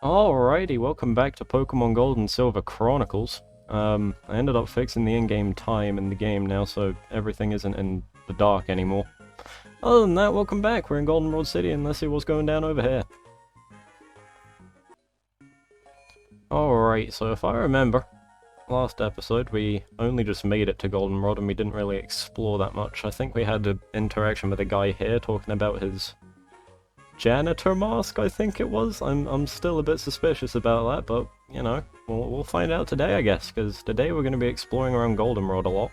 Alrighty, welcome back to Pokemon Gold and Silver Chronicles. I ended up fixing the in-game time in the game now, so everything isn't in the dark anymore. Other than that, welcome back. We're in Goldenrod City, and let's see what's going down over here. Alright, so if I remember, last episode we only just made it to Goldenrod and we didn't really explore that much. I think we had an interaction with a guy here talking about his janitor mask, I think it was. I'm still a bit suspicious about that, but, you know, we'll find out today, I guess, because today we're going to be exploring around Goldenrod a lot.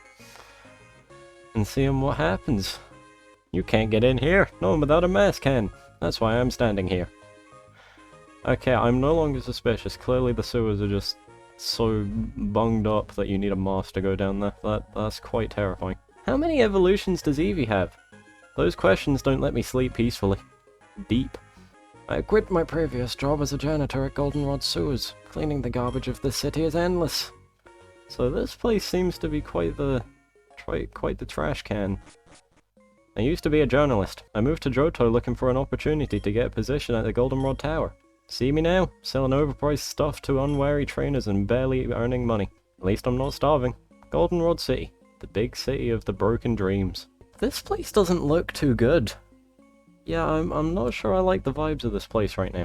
And seeing what happens. You can't get in here. No one without a mask can. That's why I'm standing here. Okay, I'm no longer suspicious. Clearly the sewers are just so bunged up that you need a mask to go down there. That's quite terrifying. How many evolutions does Eevee have? Those questions don't let me sleep peacefully. Deep. I quit my previous job as a janitor at Goldenrod sewers. Cleaning the garbage of this city is endless. So this place seems to be quite the trash can. I used to be a journalist. I moved to Johto looking for an opportunity to get a position at the Goldenrod Tower. See me now, selling overpriced stuff to unwary trainers and barely earning money. At least I'm not starving. Goldenrod City, the big city of the broken dreams. This place doesn't look too good. Yeah, I'm not sure I like the vibes of this place right now.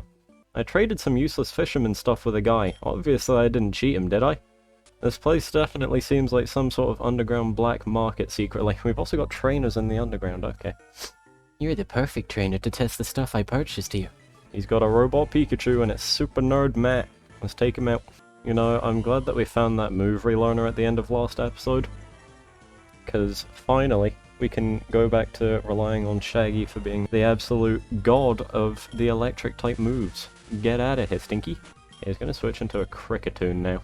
I traded some useless fisherman stuff with a guy. Obviously I didn't cheat him, did I? This place definitely seems like some sort of underground black market secretly. We've also got trainers in the underground, okay. You're the perfect trainer to test the stuff I purchased here. He's got a robot Pikachu and it's super nerd Matt. Let's take him out. You know, I'm glad that we found that move relearner at the end of last episode. Because finally, we can go back to relying on Shaggy for being the absolute god of the electric type moves. Get out of here, Stinky. He's going to switch into a Cricketune now.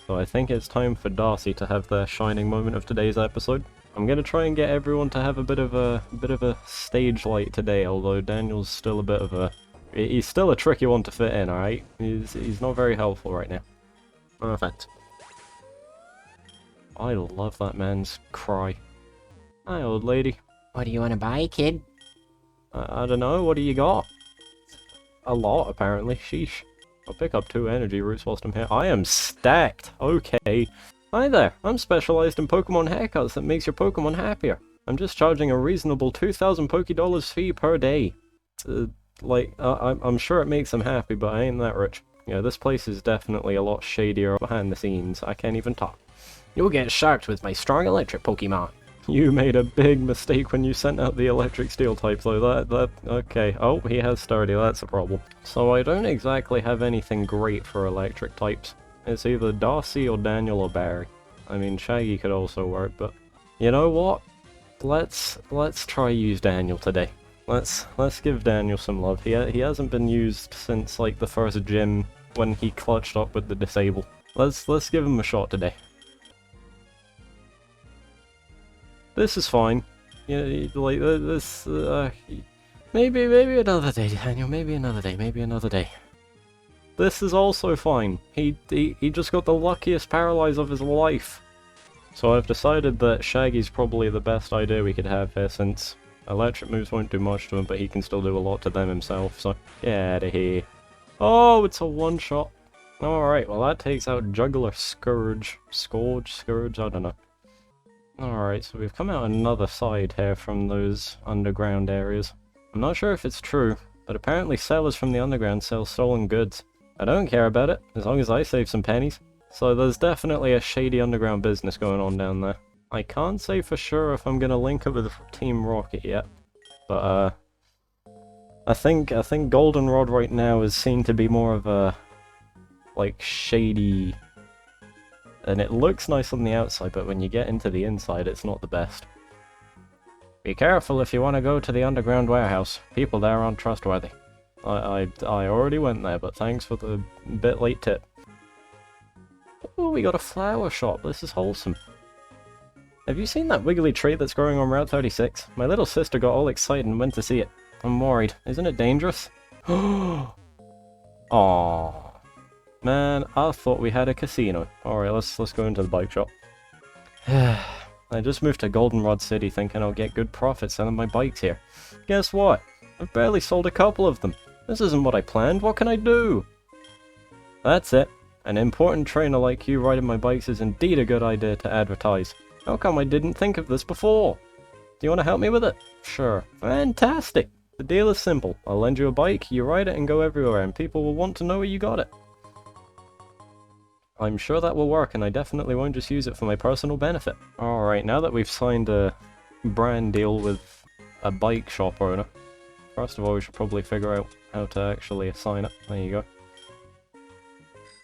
So I think it's time for Darcy to have their shining moment of today's episode. I'm going to try and get everyone to have a bit of a stage light today, although Daniel's still a bit of a... He's still a tricky one to fit in, alright? He's not very helpful right now. No offense. I love that man's cry. Hi, old lady. What do you want to buy, kid? I don't know, what do you got? A lot, apparently. Sheesh. I'll pick up 2 energy roots whilst I'm here. I am stacked! Okay. Hi there, I'm specialized in Pokemon haircuts that makes your Pokemon happier. I'm just charging a reasonable 2,000 Pokédollars fee per day. I'm sure it makes them happy, but I ain't that rich. Yeah, this place is definitely a lot shadier behind the scenes. I can't even talk. You'll get sharked with my strong electric Pokemon. You made a big mistake when you sent out the electric steel type, though. Okay. Oh, he has sturdy, that's a problem. So I don't exactly have anything great for electric types. It's either Darcy or Daniel or Barry. I mean, Shaggy could also work, but... You know what? Let's try use Daniel today. Let's give Daniel some love. He hasn't been used since, like, the first gym when he clutched up with the Disable. Let's give him a shot today. This is fine. Yeah, like this. Maybe another day, Daniel. Maybe another day. This is also fine. He just got the luckiest paralyze of his life. So I've decided that Shaggy's probably the best idea we could have here, since electric moves won't do much to him, but he can still do a lot to them himself. So get out of here. Oh, it's a one-shot. Alright, well that takes out Juggler, Scourge, I don't know. Alright, so we've come out another side here from those underground areas. I'm not sure if it's true, but apparently sellers from the underground sell stolen goods. I don't care about it, as long as I save some pennies. So there's definitely a shady underground business going on down there. I can't say for sure if I'm gonna link up with Team Rocket yet, but I think Goldenrod right now is seen to be more of a, like, shady... And it looks nice on the outside, but when you get into the inside, it's not the best. Be careful if you want to go to the underground warehouse. People there aren't trustworthy. I already went there, but thanks for the bit late tip. Oh, we got a flower shop. This is wholesome. Have you seen that wiggly tree that's growing on Route 36? My little sister got all excited and went to see it. I'm worried. Isn't it dangerous? Aww. Man, I thought we had a casino. Alright, let's go into the bike shop. I just moved to Goldenrod City thinking I'll get good profit selling my bikes here. Guess what? I've barely sold a couple of them. This isn't what I planned, what can I do? That's it. An important trainer like you riding my bikes is indeed a good idea to advertise. How come I didn't think of this before? Do you want to help me with it? Sure. Fantastic! The deal is simple. I'll lend you a bike, you ride it and go everywhere, and people will want to know where you got it. I'm sure that will work, and I definitely won't just use it for my personal benefit. Alright, now that we've signed a brand deal with a bike shop owner, first of all we should probably figure out how to actually assign it. There you go.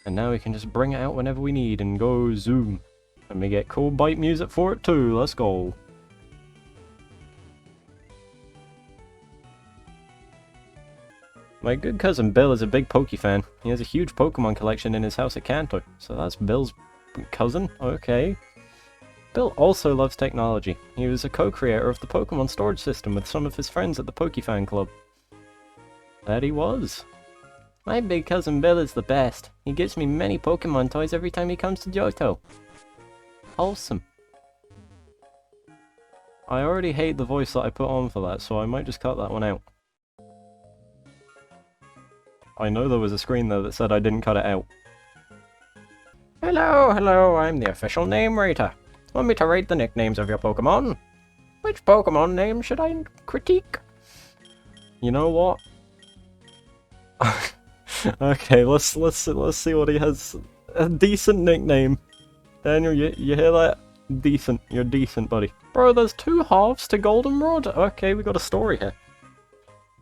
And now we can just bring it out whenever we need and go zoom. And we get cool bike music for it too, let's go. My good cousin Bill is a big Poke fan. He has a huge Pokemon collection in his house at Kanto. So that's Bill's cousin? Okay. Bill also loves technology. He was a co-creator of the Pokemon storage system with some of his friends at the Pokefan Club. That he was. My big cousin Bill is the best. He gives me many Pokemon toys every time he comes to Johto. Wholesome. I already hate the voice that I put on for that, so I might just cut that one out. I know there was a screen there that said I didn't cut it out. Hello, I'm the official name rater. Want me to rate the nicknames of your Pokemon? Which Pokemon name should I critique? You know what? Okay, let's see what he has. A decent nickname. Daniel, you hear that? Decent. You're decent, buddy. Bro, there's 2 halves to Goldenrod? Okay, we got a story here.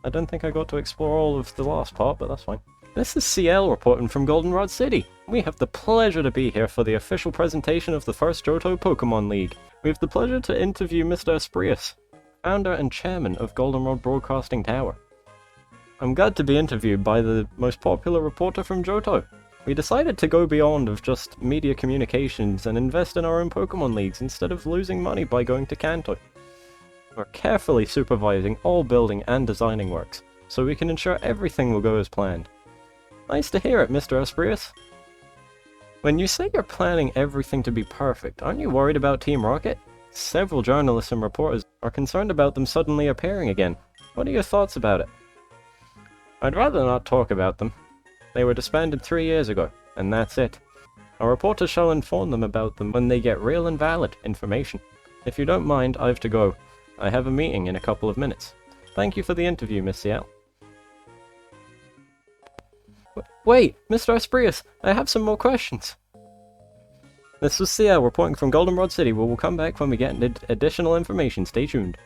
I don't think I got to explore all of the last part, but that's fine. This is CL reporting from Goldenrod City. We have the pleasure to be here for the official presentation of the first Johto Pokemon League. We have the pleasure to interview Mr. Aspryus, founder and chairman of Goldenrod Broadcasting Tower. I'm glad to be interviewed by the most popular reporter from Johto. We decided to go beyond of just media communications and invest in our own Pokemon leagues instead of losing money by going to Kanto. We're carefully supervising all building and designing works, so we can ensure everything will go as planned. Nice to hear it, Mr. Aspryus. When you say you're planning everything to be perfect, aren't you worried about Team Rocket? Several journalists and reporters are concerned about them suddenly appearing again. What are your thoughts about it? I'd rather not talk about them. They were disbanded 3 years ago, and that's it. Our reporters shall inform them about them when they get real and valid information. If you don't mind, I have to go. I have a meeting in a couple of minutes. Thank you for the interview, Miss CL. Wait, Mr. Aspryus, I have some more questions. This was CL reporting from Goldenrod City. We will come back when we get additional information. Stay tuned.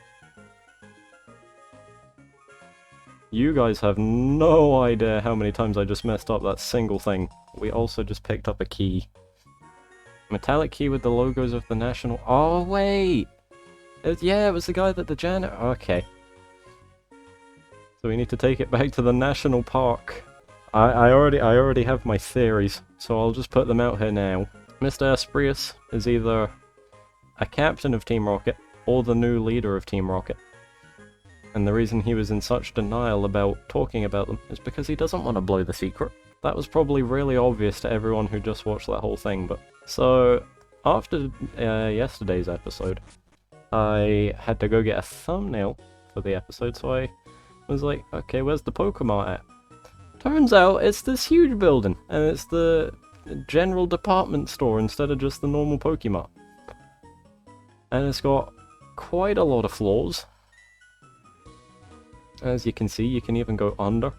You guys have no idea how many times I just messed up that single thing. We also just picked up a key. Metallic key with the logos of the national... Oh, wait! Yeah, it was the guy that the janitor... Okay. So we need to take it back to the national park. I already have my theories, so I'll just put them out here now. Mr. Aspryus is either a captain of Team Rocket or the new leader of Team Rocket. And the reason he was in such denial about talking about them is because he doesn't want to blow the secret. That was probably really obvious to everyone who just watched that whole thing, but... So, after yesterday's episode, I had to go get a thumbnail for the episode, so I was like, okay, where's the Pokemon at? Turns out it's this huge building, and it's the general department store instead of just the normal Pokemon. And it's got quite a lot of floors. As you can see, you can even go under,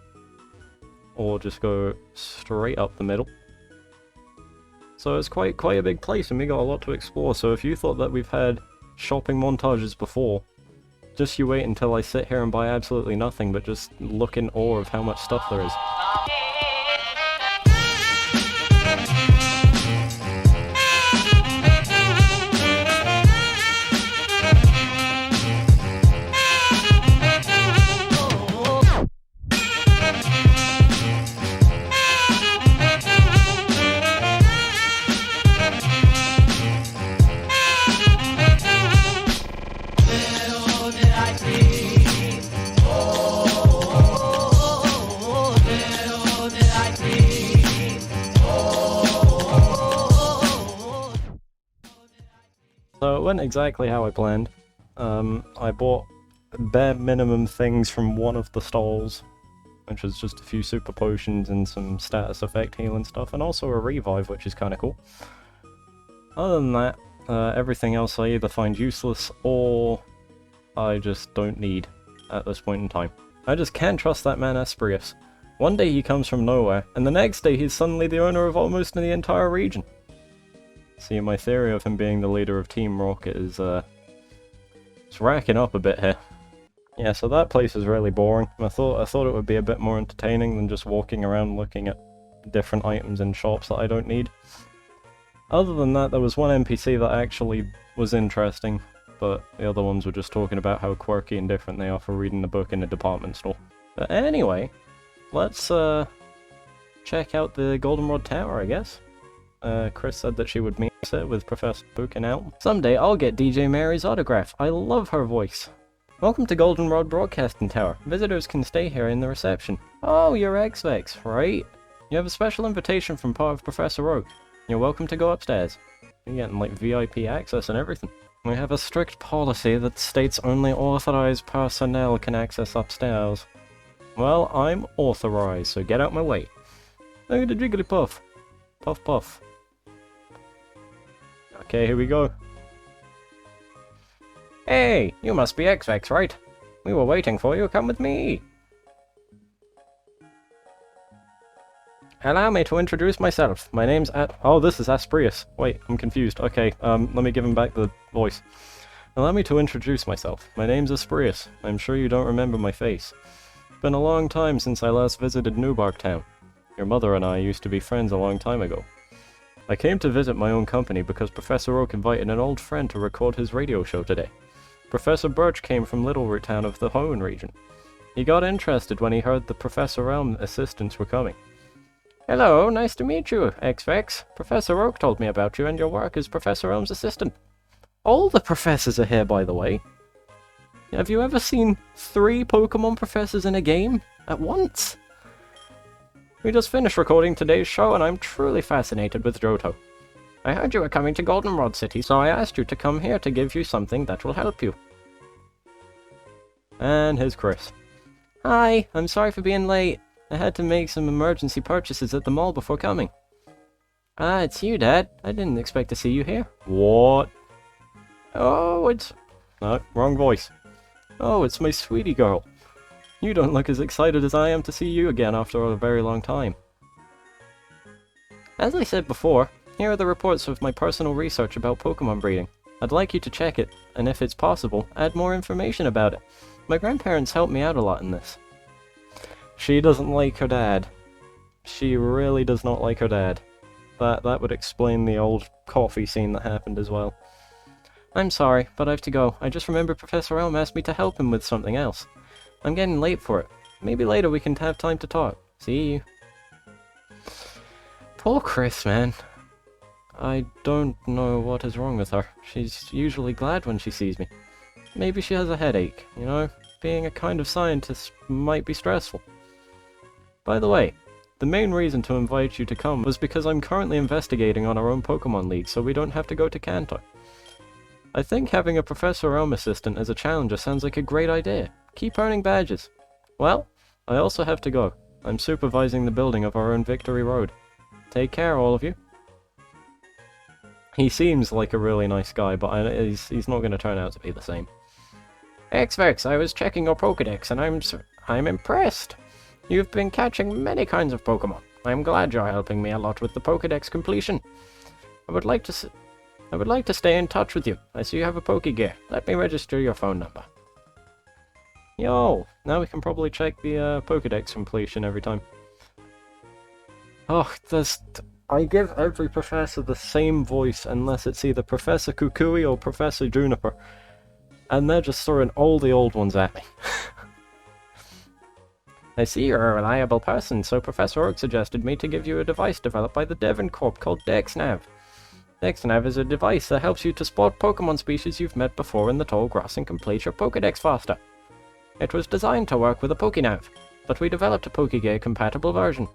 or just go straight up the middle. So it's quite a big place, and we got a lot to explore. So if you thought that we've had shopping montages before, just you wait until I sit here and buy absolutely nothing, but just look in awe of how much stuff there is. So it went exactly how I planned. I bought bare minimum things from one of the stalls, which is just a few super potions and some status effect healing stuff, and also a revive, which is kind of cool. Other than that, everything else I either find useless or I just don't need at this point in time. I just can't trust that man Aspryus. One day he comes from nowhere, and the next day he's suddenly the owner of almost the entire region. See, my theory of him being the leader of Team Rocket is, it's racking up a bit here. Yeah, so that place is really boring. I thought it would be a bit more entertaining than just walking around looking at different items in shops that I don't need. Other than that, there was one NPC that actually was interesting, but the other ones were just talking about how quirky and different they are for reading a book in a department store. But anyway, let's check out the Goldenrod Tower, I guess. Chris said that she would meet us there with Professor Oak and Al. Someday I'll get DJ Mary's autograph. I love her voice. Welcome to Goldenrod Broadcasting Tower. Visitors can stay here in the reception. Oh, you're X-Vex, right? You have a special invitation from part of Professor Oak. You're welcome to go upstairs. You're getting like VIP access and everything. We have a strict policy that states only authorized personnel can access upstairs. Well, I'm authorized, so get out my way. Look at the Jigglypuff. Puff puff. Okay, here we go. Hey, you must be X-Vex, right? We were waiting for you, come with me. Allow me to introduce myself. My name's Oh, this is Aspryus. Wait, I'm confused. Okay, let me give him back the voice. Allow me to introduce myself. My name's Aspryus. I'm sure you don't remember my face. It's been a long time since I last visited Newbark Town. Your mother and I used to be friends a long time ago. I came to visit my own company because Professor Oak invited an old friend to record his radio show today. Professor Birch came from Littleroot Town of the Hoenn region. He got interested when he heard the Professor Elm assistants were coming. Hello, nice to meet you, X-Vex. Professor Oak told me about you and your work as Professor Elm's assistant. All the professors are here, by the way. Have you ever seen 3 Pokemon professors in a game at once? We just finished recording today's show and I'm truly fascinated with Johto. I heard you were coming to Goldenrod City, so I asked you to come here to give you something that will help you. And here's Chris. Hi, I'm sorry for being late. I had to make some emergency purchases at the mall before coming. Ah, it's you, Dad. I didn't expect to see you here. What? Oh, it's... No, wrong voice. Oh, it's my sweetie girl. You don't look as excited as I am to see you again after a very long time. As I said before, here are the reports of my personal research about Pokemon breeding. I'd like you to check it, and if it's possible, add more information about it. My grandparents helped me out a lot in this. She doesn't like her dad. She really does not like her dad. That would explain the old coffee scene that happened as well. I'm sorry, but I have to go. I just remembered Professor Elm asked me to help him with something else. I'm getting late for it. Maybe later we can have time to talk. See you. Poor Chris, man. I don't know what is wrong with her. She's usually glad when she sees me. Maybe she has a headache, you know? Being a kind of scientist might be stressful. By the way, the main reason to invite you to come was because I'm currently investigating on our own Pokemon League, so we don't have to go to Kanto. I think having a Professor Elm assistant as a challenger sounds like a great idea. Keep earning badges. Well, I also have to go. I'm supervising the building of our own Victory Road. Take care, all of you. He seems like a really nice guy, but he's not going to turn out to be the same. X-Vex, I was checking your Pokedex, and I'm impressed. You've been catching many kinds of Pokemon. I'm glad you're helping me a lot with the Pokedex completion. I would like to stay in touch with you. I see you have a Pokegear. Let me register your phone number. Yo, now we can probably check the Pokedex completion every time. Oh, I give every professor the same voice unless it's either Professor Kukui or Professor Juniper. And they're just throwing all the old ones at me. I see you're a reliable person, so Professor Oak suggested me to give you a device developed by the Devon Corp called DexNav. DexNav is a device that helps you to spot Pokemon species you've met before in the tall grass and complete your Pokedex faster. It was designed to work with a Pokenav, but we developed a Pokegear-compatible version.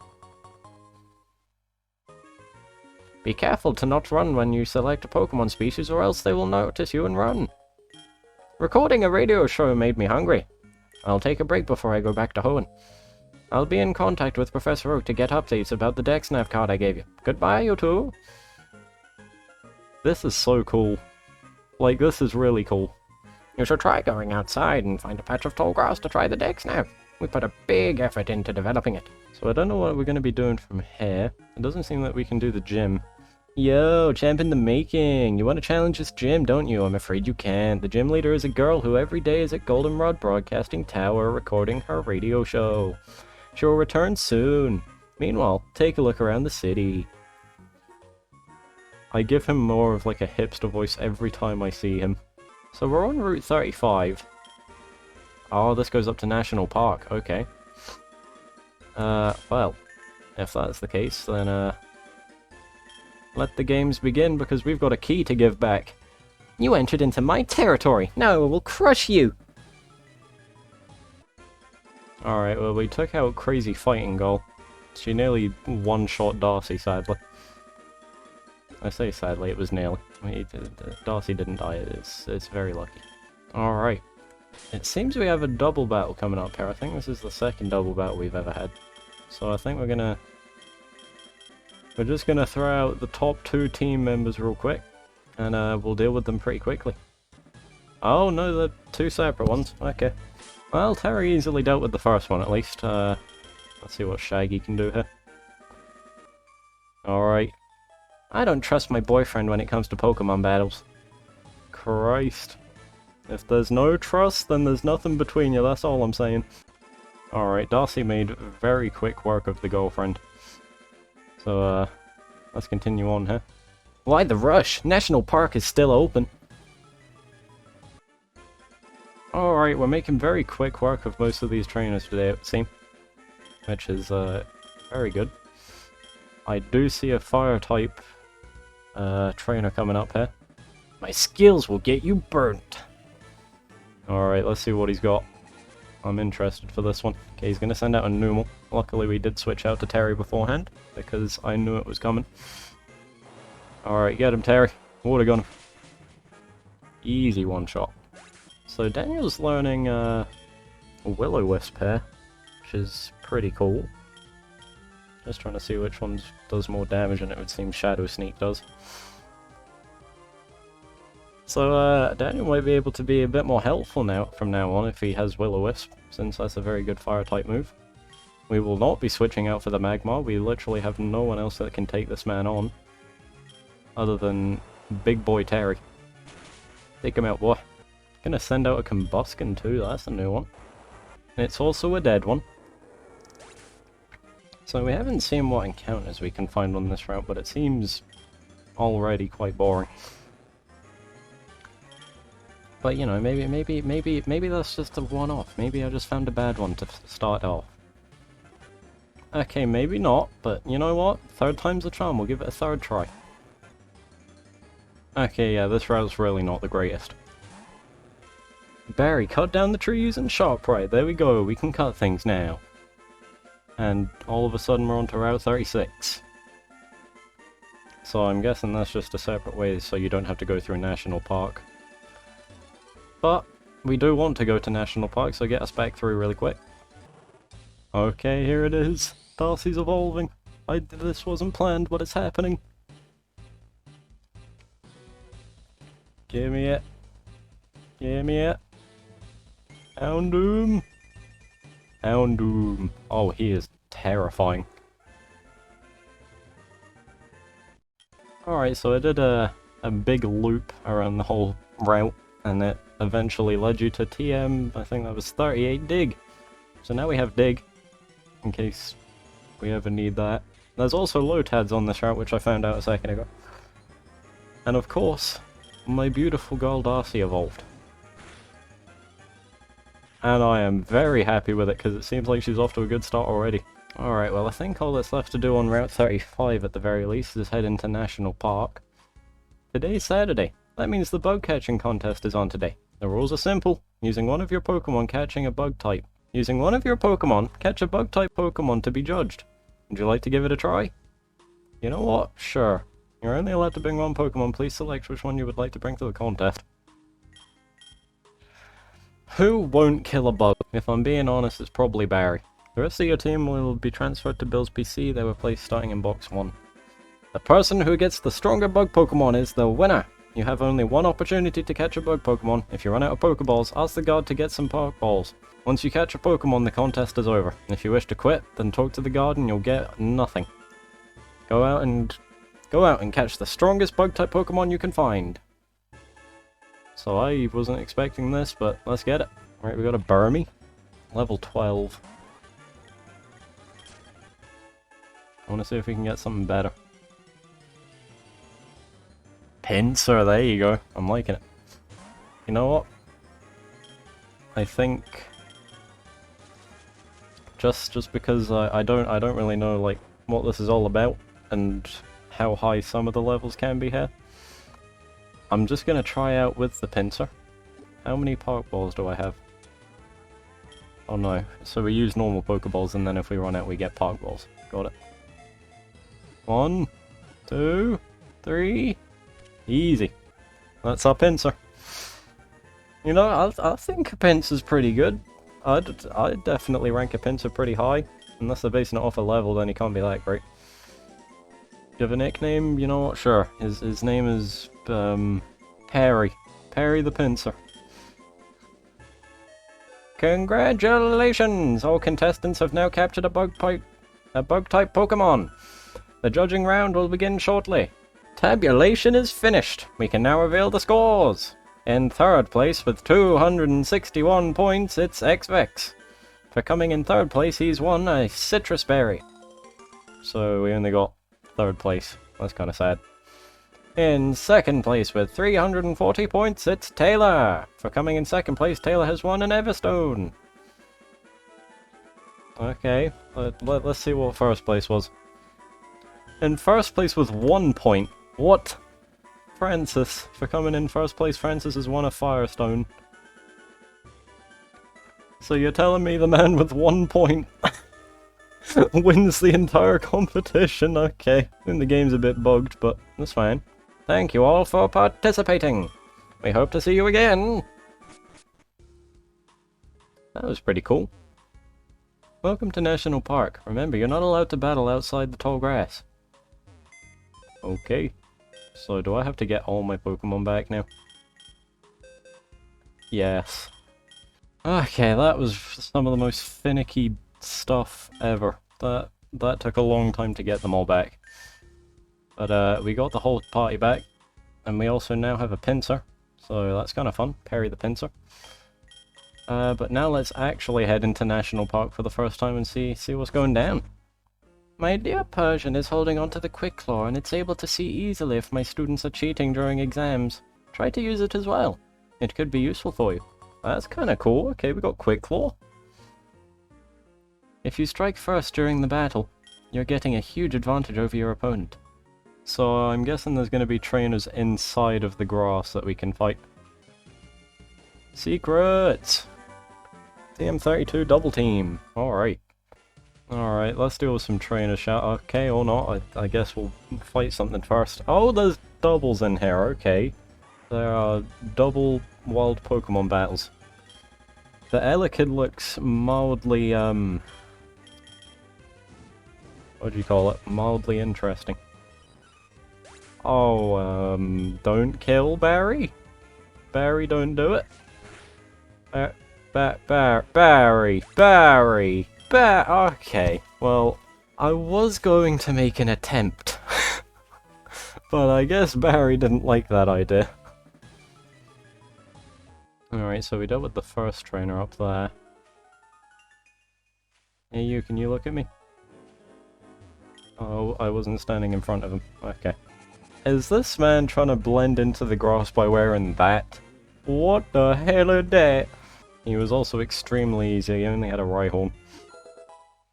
Be careful to not run when you select a Pokemon species or else they will notice you and run. Recording a radio show made me hungry. I'll take a break before I go back to Hoenn. I'll be in contact with Professor Oak to get updates about the DexNav card I gave you. Goodbye, you two. This is so cool. Like, this is really cool. You should try going outside and find a patch of tall grass to try the DexNav. We put a big effort into developing it. So I don't know what we're going to be doing from here. It doesn't seem like we can do the gym. Yo, champ in the making. You want to challenge this gym, don't you? I'm afraid you can't. The gym leader is a girl who every day is at Goldenrod Broadcasting Tower recording her radio show. She will return soon. Meanwhile, take a look around the city. I give him more of like a hipster voice every time I see him. So we're on Route 35. Oh, this goes up to National Park. Okay. Well, if that's the case, then, let the games begin, because we've got a key to give back. You entered into my territory. Now I will crush you. Alright, well, we took out Crazy Fighting Girl. She nearly one-shot Darcy, sadly. I say sadly, it was nearly. Darcy didn't die, it's very lucky. Alright. It seems we have a double battle coming up here. I think this is the second double battle we've ever had. So I think we're just gonna throw out the top 2 team members real quick. And we'll deal with them pretty quickly. Oh no, they're 2 separate ones. Okay. Well, Terry easily dealt with the first one at least. Let's see what Shaggy can do here. Alright. I don't trust my boyfriend when it comes to Pokemon battles. Christ. If there's no trust, then there's nothing between you, that's all I'm saying. Alright, Darcy made very quick work of the girlfriend. So, let's continue on here. Why the rush? National Park is still open. Alright, we're making very quick work of most of these trainers today, it would seem. Which is, very good. I do see a fire-type, trainer coming up here. My skills will get you burnt. Alright, let's see what he's got. I'm interested for this one. Okay, he's gonna send out a Numel. Luckily we did switch out to Terry beforehand, because I knew it was coming. Alright, get him, Terry. Water gun. Easy one shot. So Daniel's learning, a Will-O-Wisp here, which is pretty cool. Just trying to see which one does more damage, and it would seem Shadow Sneak does. So, Daniel might be able to be a bit more helpful now from now on if he has Will-O-Wisp, since that's a very good fire-type move. We will not be switching out for the Magmar. We literally have no one else that can take this man on, other than Big Boy Terry. Take him out, boy. Gonna send out a Combuskin too, that's a new one. And it's also a dead one. So we haven't seen what encounters we can find on this route, but it seems already quite boring. But you know, maybe that's just a one-off. Maybe I just found a bad one to start off. Okay, maybe not, but you know what? Third time's the charm, we'll give it a third try. Okay, yeah, this route's really not the greatest. Barry, cut down the trees and sharp right, there we go, we can cut things now. And all of a sudden we're on to Route 36. So I'm guessing that's just a separate way so you don't have to go through National Park. But we do want to go to National Park, so get us back through really quick. Okay, here it is. Darcy's evolving. This wasn't planned, but it's happening. Give me it. Give me it. Houndoom. Houndoom. Oh, he is terrifying. Alright, so I did a big loop around the whole route, and it eventually led you to TM, I think that was 38 Dig. So now we have Dig, in case we ever need that. There's also Lotads on this route, which I found out a second ago. And of course, my beautiful girl Darcy evolved. And I am very happy with it, because it seems like she's off to a good start already. Alright, well I think all that's left to do on Route 35 at the very least is head into National Park. Today's Saturday. That means the bug catching contest is on today. The rules are simple. Using one of your Pokemon catching a bug type. Using one of your Pokemon, catch a bug type Pokemon to be judged. Would you like to give it a try? You know what? Sure. You're only allowed to bring one Pokemon, please select which one you would like to bring to the contest. Who won't kill a bug? If I'm being honest, it's probably Barry. The rest of your team will be transferred to Bill's PC. They were placed starting in box 1. The person who gets the stronger bug Pokemon is the winner. You have only one opportunity to catch a bug Pokemon. If you run out of Pokeballs, ask the guard to get some Pokeballs. Once you catch a Pokemon, the contest is over. If you wish to quit, then talk to the guard and you'll get nothing. Go out and catch the strongest bug-type Pokemon you can find. So I wasn't expecting this, but let's get it. Right, we got a Burmy. Level 12. I want to see if we can get something better. Pinsir, there you go. I'm liking it. You know what? I think just because I don't really know like what this is all about and how high some of the levels can be here. I'm just gonna try out with the Pinsir. How many Pokeballs do I have? Oh no. So we use normal Pokeballs and then if we run out we get Pokeballs. Got it. 1, 2, 3. Easy. That's our Pinsir. You know, I think a Pinsir's pretty good. I'd definitely rank a Pinsir pretty high. Unless they're basing it off a level, then he can't be that great. Do you have a nickname? You know what? Sure. His name is, Perry. Perry the Pinsir. Congratulations! All contestants have now captured a bug-type Pokemon. The judging round will begin shortly. Tabulation is finished. We can now reveal the scores. In third place with 261 points, it's Xvex. For coming in third place, he's won a citrus berry. So we only got third place. That's kind of sad. In second place with 340 points, it's Taylor. For coming in second place, Taylor has won an Everstone. Okay, let's see what first place was. In first place with 1 point. What? Francis. For coming in first place, Francis has won a Firestone. So you're telling me the man with 1 point wins the entire competition? Okay. I think the game's a bit bugged, but that's fine. Thank you all for participating. We hope to see you again. That was pretty cool. Welcome to National Park. Remember, you're not allowed to battle outside the tall grass. Okay. So do I have to get all my Pokemon back now? Yes. Okay, that was some of the most finicky stuff ever. That took a long time to get them all back. But we got the whole party back, and we also now have a Pinsir, so that's kind of fun. Perry the Pinsir. But now let's actually head into National Park for the first time and see what's going down. My dear Persian is holding onto the Quick Claw, and it's able to see easily if my students are cheating during exams. Try to use it as well. It could be useful for you. That's kind of cool. Okay, we got Quick Claw. If you strike first during the battle, you're getting a huge advantage over your opponent. So I'm guessing there's going to be trainers inside of the grass that we can fight. Secrets! TM32 double team. Alright. Alright, let's deal with some trainer shout. Okay, or not. I guess we'll fight something first. Oh, there's doubles in here. Okay. There are double wild Pokemon battles. The Elekid looks mildly, what do you call it? Mildly interesting. Oh, don't kill Barry? Barry, don't do it. Barry. Okay, well, I was going to make an attempt. But I guess Barry didn't like that idea. Alright, so we dealt with the first trainer up there. Hey, can you look at me? Oh, I wasn't standing in front of him. Okay. Is this man trying to blend into the grass by wearing that? What the hell is that? He was also extremely easy, he only had a Rhyhorn.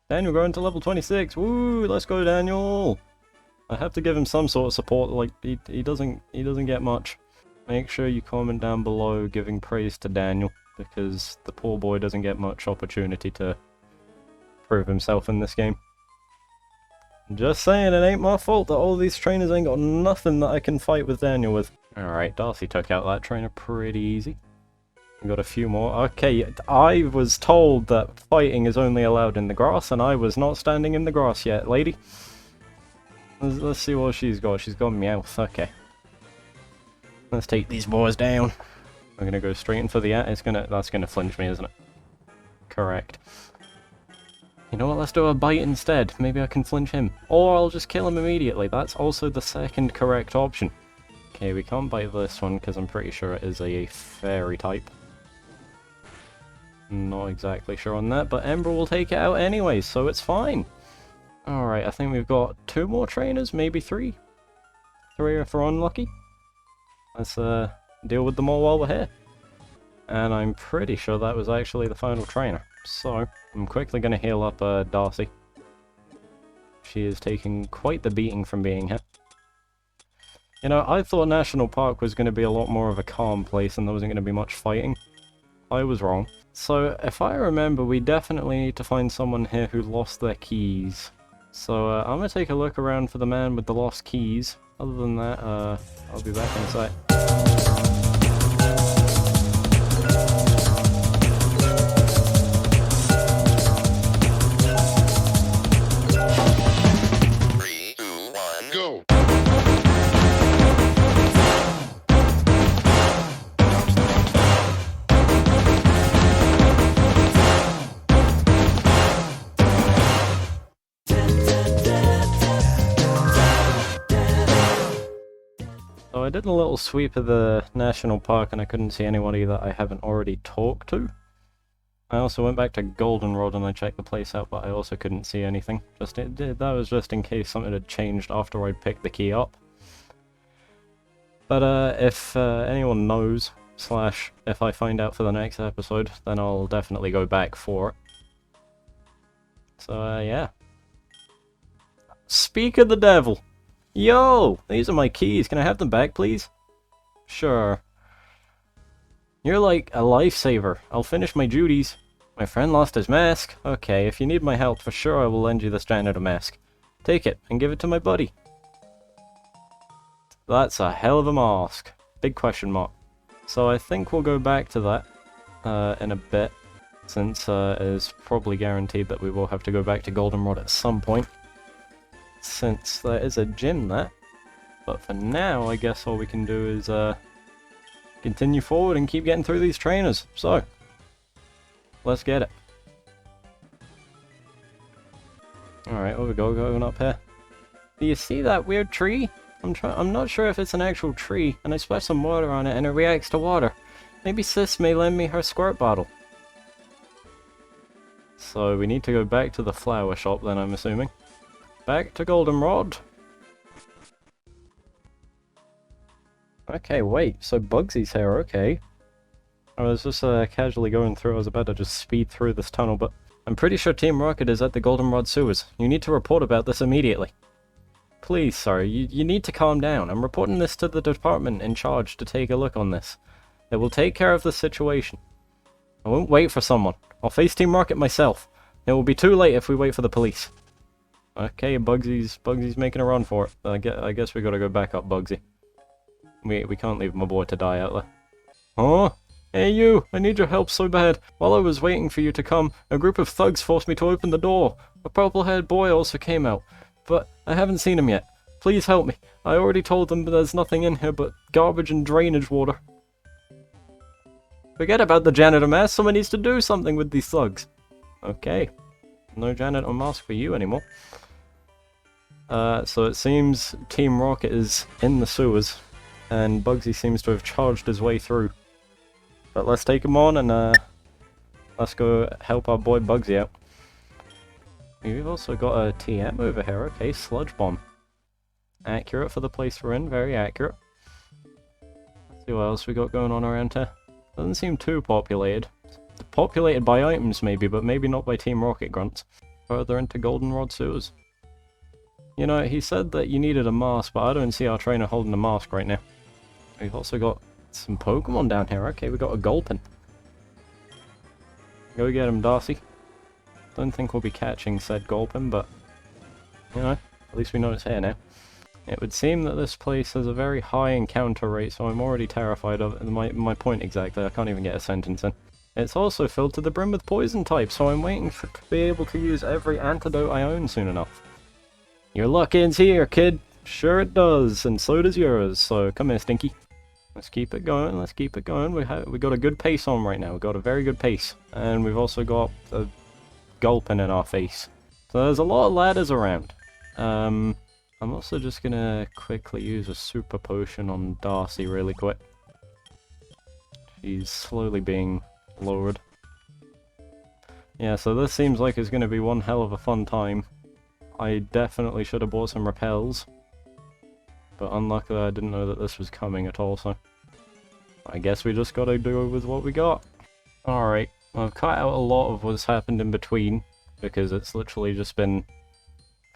Daniel growing to level 26, woo, let's go Daniel! I have to give him some sort of support, like, he doesn't get much. Make sure you comment down below giving praise to Daniel, because the poor boy doesn't get much opportunity to prove himself in this game. Just saying, it ain't my fault that all these trainers ain't got nothing that I can fight with Daniel with. Alright, Darcy took out that trainer pretty easy. We got a few more. Okay, I was told that fighting is only allowed in the grass, and I was not standing in the grass yet, lady. Let's see what she's got. She's got Meowth. Okay. Let's take these boys down. I'm gonna go straight in for the that's gonna flinch me, isn't it? Correct. You know what, let's do a bite instead. Maybe I can flinch him. Or I'll just kill him immediately. That's also the second correct option. Okay, we can't bite this one because I'm pretty sure it is a fairy type. Not exactly sure on that, but Ember will take it out anyway, so it's fine. Alright, I think we've got 2 more trainers, maybe 3. 3 if we're unlucky. Let's deal with them all while we're here. And I'm pretty sure that was actually the final trainer. So, I'm quickly going to heal up Darcy. She is taking quite the beating from being here. You know, I thought National Park was going to be a lot more of a calm place and there wasn't going to be much fighting. I was wrong. So, if I remember, we definitely need to find someone here who lost their keys. So, I'm going to take a look around for the man with the lost keys. Other than that, I'll be back in a sec. So I did a little sweep of the national park and I couldn't see anybody that I haven't already talked to. I also went back to Goldenrod and I checked the place out, but I also couldn't see anything. That was just in case something had changed after I'd picked the key up. But if anyone knows, slash if I find out for the next episode, then I'll definitely go back for it. So yeah. Speak of the devil! Yo! These are my keys, can I have them back please? Sure. You're like a lifesaver. I'll finish my duties. My friend lost his mask. Okay, if you need my help, for sure I will lend you this janitor mask. Take it, and give it to my buddy. That's a hell of a mask. Big question mark. So I think we'll go back to that in a bit, since it is probably guaranteed that we will have to go back to Goldenrod at some point. Since there is a gym there. But for now, I guess all we can do is continue forward and keep getting through these trainers. So, let's get it. Alright, what we got going up here? Do you see that weird tree? I'm not sure if it's an actual tree, and I splashed some water on it and it reacts to water. Maybe Sis may lend me her squirt bottle. So we need to go back to the flower shop then, I'm assuming. Back to Goldenrod. Okay, wait, so Bugsy's here, okay. I was just casually going through, I was about to just speed through this tunnel, but I'm pretty sure Team Rocket is at the Goldenrod sewers. You need to report about this immediately. Please, sir, you need to calm down. I'm reporting this to the department in charge to take a look on this. They will take care of the situation. I won't wait for someone. I'll face Team Rocket myself. It will be too late if we wait for the police. Okay, Bugsy's making a run for it. I guess we gotta go back up, Bugsy. We can't leave my boy to die out there. Huh? Hey you, I need your help so bad. While I was waiting for you to come, a group of thugs forced me to open the door. A purple-haired boy also came out, but I haven't seen him yet. Please help me. I already told them there's nothing in here but garbage and drainage water. Forget about the janitor mask, someone needs to do something with these thugs. Okay. No janitor mask for you anymore. So it seems Team Rocket is in the sewers, and Bugsy seems to have charged his way through. But let's take him on and let's go help our boy Bugsy out. We've also got a TM over here, okay, Sludge Bomb. Accurate for the place we're in, very accurate. Let's see what else we got going on around here. Doesn't seem too populated. Populated by items maybe, but maybe not by Team Rocket grunts. Further into Goldenrod sewers. You know, he said that you needed a mask, but I don't see our trainer holding a mask right now. We've also got some Pokemon down here. Okay, we got a Gulpin. Go get him, Darcy. Don't think we'll be catching said Gulpin, but, you know, at least we know it's here now. It would seem that this place has a very high encounter rate, so I'm already terrified of it. My point exactly, I can't even get a sentence in. It's also filled to the brim with poison type, so I'm waiting to be able to use every antidote I own soon enough. Your luck ends here, kid! Sure it does, and so does yours, so come here, Stinky. Let's keep it going, let's keep it going. We got a good pace on right now, we got a very good pace. And we've also got a gulping in our face. So there's a lot of ladders around. I'm also just gonna quickly use a super potion on Darcy really quick. She's slowly being lowered. Yeah, so this seems like it's gonna be one hell of a fun time. I definitely should have bought some repels. But unluckily I didn't know that this was coming at all, so I guess we just gotta do with what we got. Alright, I've cut out a lot of what's happened in between, because it's literally just been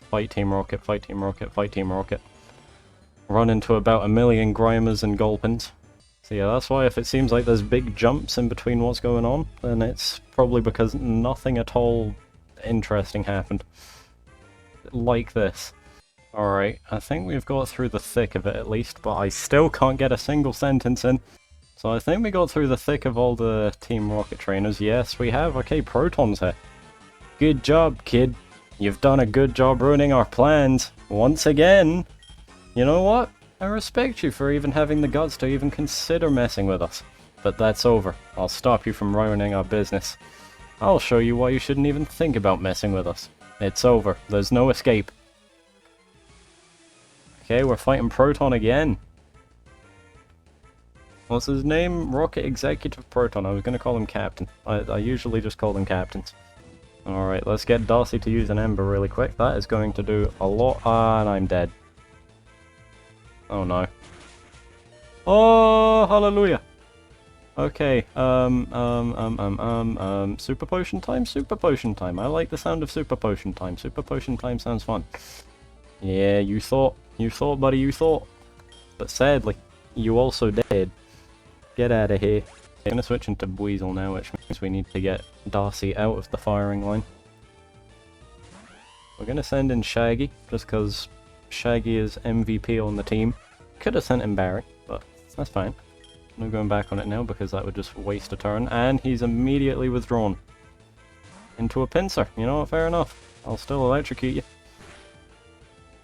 fight Team Rocket, fight Team Rocket, fight Team Rocket. Run into about 1,000,000 Grimers and Gulpins. So yeah, that's why if it seems like there's big jumps in between what's going on, then it's probably because nothing at all interesting happened. Like this. Alright, I think we've got through the thick of it at least, but I still can't get a single sentence in. So I think we got through the thick of all the Team Rocket trainers. Yes, we have. Okay, Proton's here. Good job, kid. You've done a good job ruining our plans. Once again. You know what? I respect you for even having the guts to even consider messing with us. But that's over. I'll stop you from ruining our business. I'll show you why you shouldn't even think about messing with us. It's over. There's no escape. Okay, we're fighting Proton again. What's his name? Rocket Executive Proton. I was going to call him Captain. I usually just call them Captains. Alright, let's get Darcy to use an Ember really quick. That is going to do a lot. And I'm dead. Oh no. Oh, hallelujah. Okay, super potion time, super potion time. I like the sound of super potion time. Super potion time sounds fun. Yeah, you thought, buddy, you thought. But sadly, you also did. Get out of here. I'm gonna switch into Weasel now, which means we need to get Darcy out of the firing line. We're gonna send in Shaggy, just because Shaggy is MVP on the team. Could have sent in Barry, but that's fine. No going back on it now, because that would just waste a turn, and he's immediately withdrawn. Into a pincer, you know what, fair enough. I'll still electrocute you.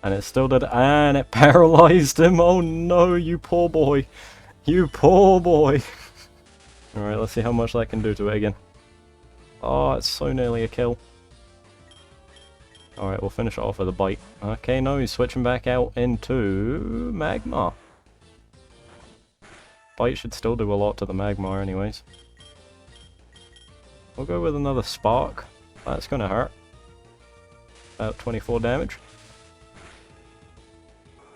And it still did, and it paralyzed him. Oh no, you poor boy. You poor boy. Alright, let's see how much that can do to it again. Oh, it's so nearly a kill. Alright, we'll finish it off with a bite. Okay, no, he's switching back out into Magmar. Bite should still do a lot to the Magmar anyways. We'll go with another Spark. That's gonna hurt. About 24 damage.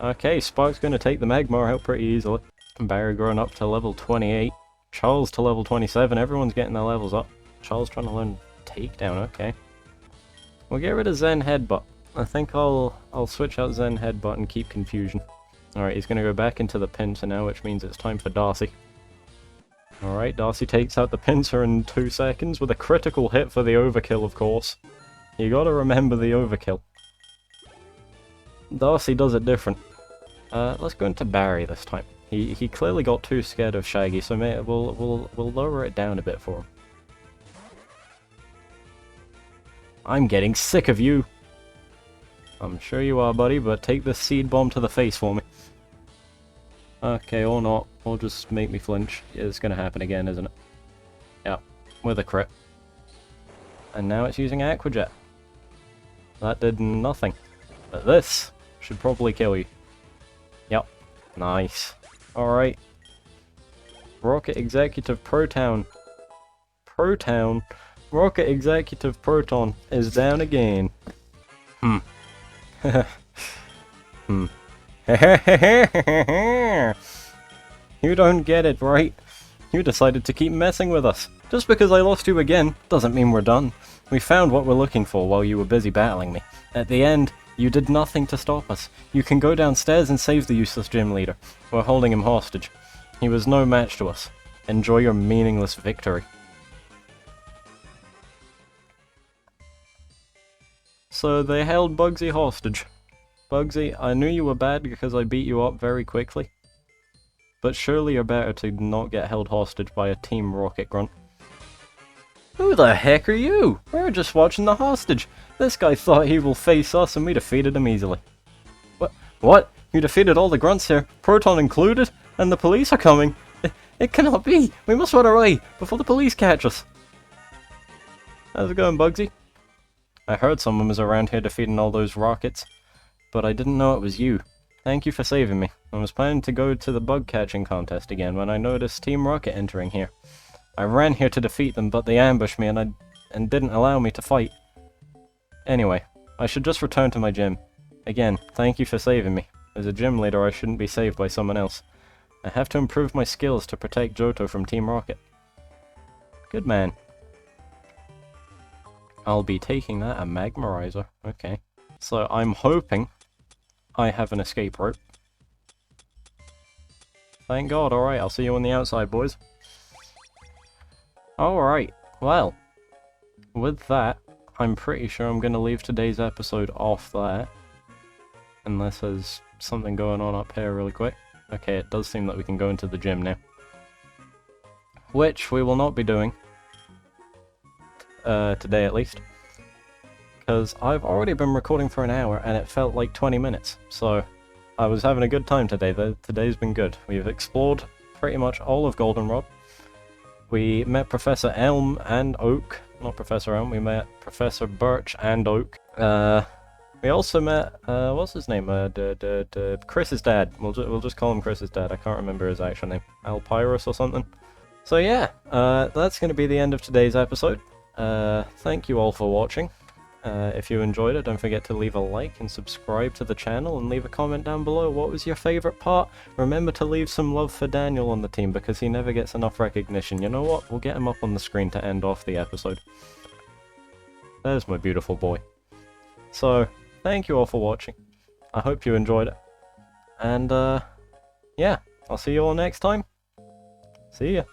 Okay, Spark's gonna take the Magmar out pretty easily. Barry growing up to level 28. Charles to level 27. Everyone's getting their levels up. Charles trying to learn Takedown, okay. We'll get rid of Zen Headbutt. I think I'll switch out Zen Headbutt and keep Confusion. Alright, he's gonna go back into the pincer now, which means it's time for Darcy. Alright, Darcy takes out the pincer in 2 seconds with a critical hit for the overkill, of course. You gotta remember the overkill. Darcy does it different. Let's go into Barry this time. He clearly got too scared of Shaggy, so we'll lower it down a bit for him. I'm getting sick of you! I'm sure you are, buddy, but take this seed bomb to the face for me. Okay, or not. Or just make me flinch. It's gonna happen again, isn't it? Yeah, with a crit. And now it's using Aqua Jet. That did nothing. But this should probably kill you. Yep. Nice. Alright. Rocket Executive Proton. Proton? Rocket Executive Proton is down again. Hmm. Hmm. You don't get it, right? You decided to keep messing with us. Just because I lost you again, doesn't mean we're done. We found what we're looking for while you were busy battling me. At the end, you did nothing to stop us. You can go downstairs and save the useless gym leader. We're holding him hostage. He was no match to us. Enjoy your meaningless victory. So they held Bugsy hostage. Bugsy, I knew you were bad because I beat you up very quickly. But surely you're better to not get held hostage by a Team Rocket grunt. Who the heck are you? We were just watching the hostage. This guy thought he will face us and we defeated him easily. What? You defeated all the grunts here, Proton included? And the police are coming? It cannot be! We must run away before the police catch us! How's it going, Bugsy? I heard someone was around here defeating all those rockets, but I didn't know it was you. Thank you for saving me. I was planning to go to the bug catching contest again when I noticed Team Rocket entering here. I ran here to defeat them, but they ambushed me and didn't allow me to fight. Anyway, I should just return to my gym. Again, thank you for saving me. As a gym leader, I shouldn't be saved by someone else. I have to improve my skills to protect Johto from Team Rocket. Good man. I'll be taking that, a Magmarizer. Okay. So I'm hoping I have an escape rope. Thank God, alright, I'll see you on the outside, boys. Alright, well, with that, I'm pretty sure I'm going to leave today's episode off there. Unless there's something going on up here really quick. Okay, it does seem that we can go into the gym now. Which we will not be doing. Today at least. Because I've already been recording for an hour and it felt like 20 minutes. So, I was having a good time today. Today's been good. We've explored pretty much all of Goldenrod. We met Professor Elm and Oak. Not Professor Elm, we met Professor Birch and Oak. We also met, what's his name? Chris's dad. We'll just call him Chris's dad. I can't remember his actual name. Alpyrus or something. So yeah, that's going to be the end of today's episode. Thank you all for watching. If you enjoyed it, don't forget to leave a like and subscribe to the channel and leave a comment down below. What was your favourite part? Remember to leave some love for Daniel on the team because he never gets enough recognition. You know what? We'll get him up on the screen to end off the episode. There's my beautiful boy. So, thank you all for watching. I hope you enjoyed it. And, yeah, I'll see you all next time. See ya.